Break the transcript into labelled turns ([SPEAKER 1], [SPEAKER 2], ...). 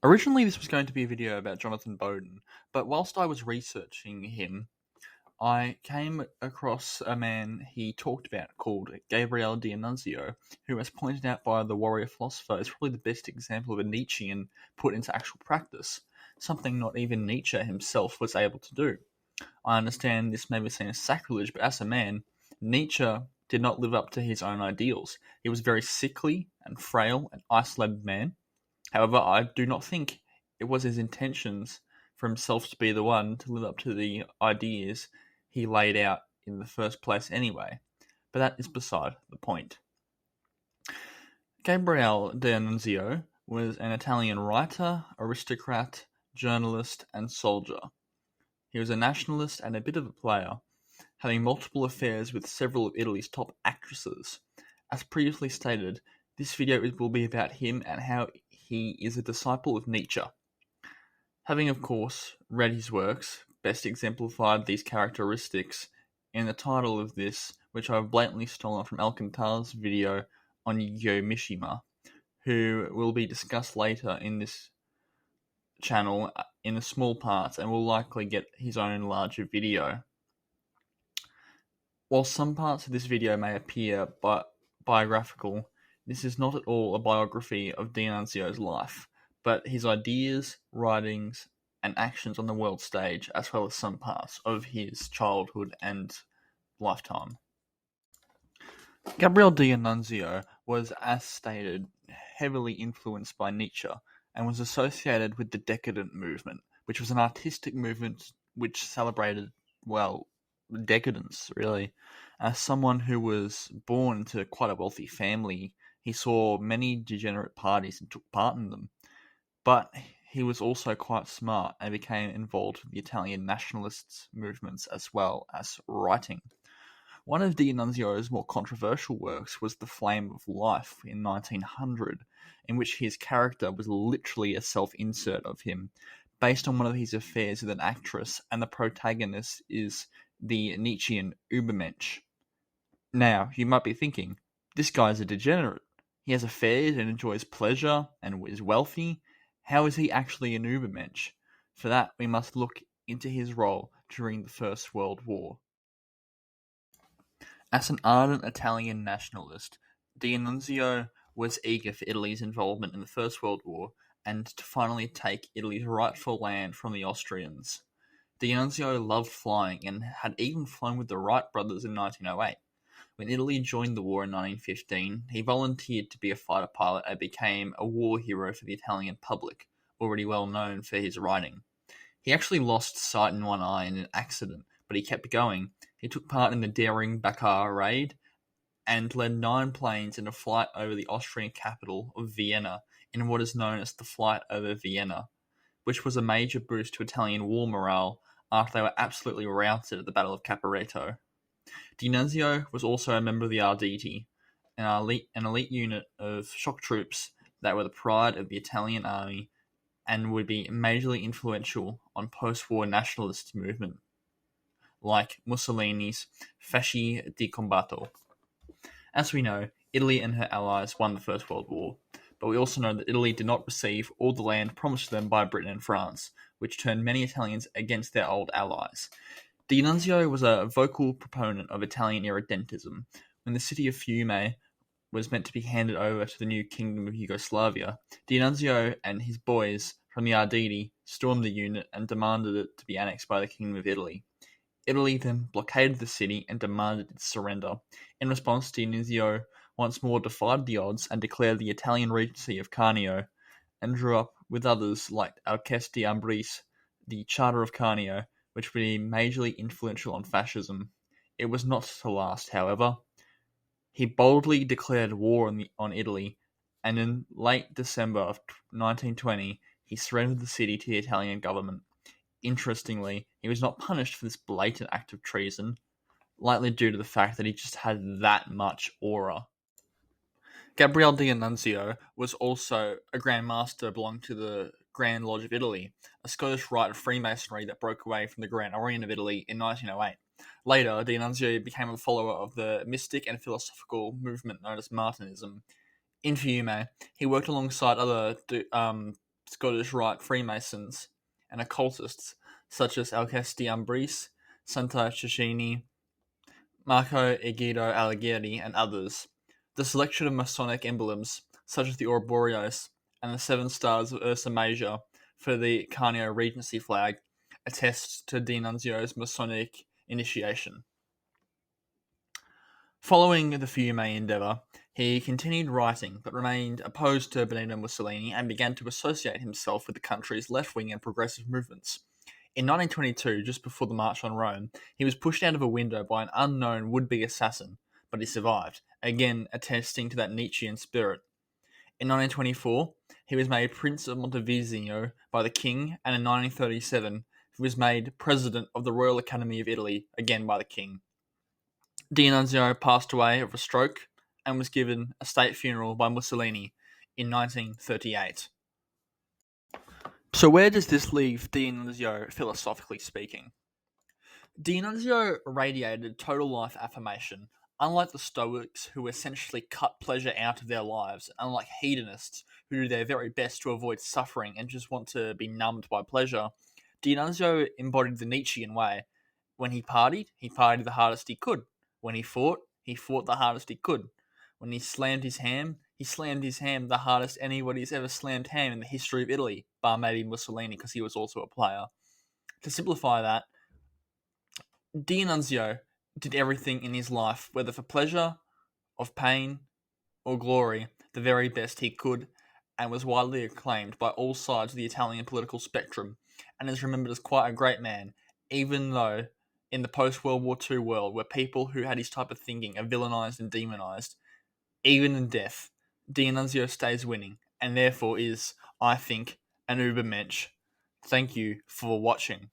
[SPEAKER 1] Originally, this was going to be a video about Jonathan Bowden, but whilst I was researching him, I came across a man he talked about called Gabriele D'Annunzio, who, as pointed out by the warrior philosopher, is probably the best example of a Nietzschean put into actual practice, something not even Nietzsche himself was able to do. I understand this may be seen as sacrilege, but as a man, Nietzsche did not live up to his own ideals. He was a very sickly and frail and isolated man. However, I do not think it was his intentions for himself to be the one to live up to the ideas he laid out in the first place anyway. But that is beside the point. Gabriele D'Annunzio was an Italian writer, aristocrat, journalist, and soldier. He was a nationalist and a bit of a player, having multiple affairs with several of Italy's top actresses. As previously stated, this video will be about him and how he is a disciple of Nietzsche. Having, of course, read his works, best exemplified these characteristics in the title of this, which I've blatantly stolen from Alcantar's video on Yu-Gi-Oh! Mishima, who will be discussed later in this channel in the small parts and will likely get his own larger video. While some parts of this video may appear biographical, this is not at all a biography of D'Annunzio's life, but his ideas, writings, and actions on the world stage, as well as some parts of his childhood and lifetime. Gabriele D'Annunzio was, as stated, heavily influenced by Nietzsche, and was associated with the Decadent movement, which was an artistic movement which celebrated, decadence, really. As someone who was born into quite a wealthy family, he saw many degenerate parties and took part in them. But he was also quite smart and became involved with the Italian nationalist movements as well as writing. One of D'Annunzio's more controversial works was The Flame of Life in 1900, in which his character was literally a self-insert of him, based on one of his affairs with an actress, and the protagonist is the Nietzschean Übermensch. Now, you might be thinking, this guy's a degenerate. He has affairs and enjoys pleasure and is wealthy. How is he actually an Übermensch? For that, we must look into his role during the First World War. As an ardent Italian nationalist, D'Annunzio was eager for Italy's involvement in the First World War and to finally take Italy's rightful land from the Austrians. D'Annunzio loved flying and had even flown with the Wright brothers in 1908. When Italy joined the war in 1915, he volunteered to be a fighter pilot and became a war hero for the Italian public, already well known for his writing. He actually lost sight in one eye in an accident, but he kept going. He took part in the daring Bakar raid and led 9 planes in a flight over the Austrian capital of Vienna in what is known as the Flight over Vienna, which was a major boost to Italian war morale after they were absolutely routed at the Battle of Caporetto. D'Annunzio was also a member of the Arditi, an elite unit of shock troops that were the pride of the Italian army and would be majorly influential on post-war nationalist movement, like Mussolini's Fasci di Combatto. As we know, Italy and her allies won the First World War, but we also know that Italy did not receive all the land promised to them by Britain and France, which turned many Italians against their old allies. D'Annunzio was a vocal proponent of Italian irredentism. When the city of Fiume was meant to be handed over to the new Kingdom of Yugoslavia, D'Annunzio and his boys from the Arditi stormed the unit and demanded it to be annexed by the Kingdom of Italy. Italy then blockaded the city and demanded its surrender. In response, D'Annunzio once more defied the odds and declared the Italian Regency of Canio, and drew up with others like Alceste Ambris the Charter of Canio, which would be majorly influential on fascism. It was not to last, however. He boldly declared war on Italy, and in late December of 1920, he surrendered the city to the Italian government. Interestingly, he was not punished for this blatant act of treason, likely due to the fact that he just had that much aura. Gabriele D'Annunzio was also a Grand Master belonging to the Grand Lodge of Italy, a Scottish rite of Freemasonry that broke away from the Grand Orient of Italy in 1908. Later, D'Annunzio became a follower of the mystic and philosophical movement known as Martinism. In Fiume, he worked alongside other Scottish Rite Freemasons, and occultists such as Alcesti Ambris, Santa Cecchini, Marco Egidio Alighieri, and others. The selection of Masonic emblems, such as the Ouroboros and the seven stars of Ursa Major for the Carnio Regency flag, attests to D'Annunzio's Masonic initiation. Following the Fiume endeavour, he continued writing but remained opposed to Benito Mussolini and began to associate himself with the country's left-wing and progressive movements. In 1922, just before the March on Rome, he was pushed out of a window by an unknown would-be assassin, but he survived, again attesting to that Nietzschean spirit. In 1924, he was made Prince of Monteviso by the King, and in 1937, he was made President of the Royal Academy of Italy, again by the King. D'Annunzio passed away of a stroke and was given a state funeral by Mussolini in 1938. So where does this leave D'Annunzio philosophically speaking? D'Annunzio radiated total life affirmation, unlike the Stoics who essentially cut pleasure out of their lives, unlike hedonists who do their very best to avoid suffering and just want to be numbed by pleasure. D'Annunzio embodied the Nietzschean way. When he partied the hardest he could. When he fought the hardest he could. When he slammed his ham the hardest anybody's ever slammed ham in the history of Italy, bar maybe Mussolini, because he was also a player. To simplify that, D'Annunzio did everything in his life, whether for pleasure, of pain, or glory, the very best he could, and was widely acclaimed by all sides of the Italian political spectrum, and is remembered as quite a great man, even though in the post-World War II world, where people who had his type of thinking are villainized and demonized, even in death, D'Annunzio stays winning, and therefore is, I think, an Ubermensch. Thank you for watching.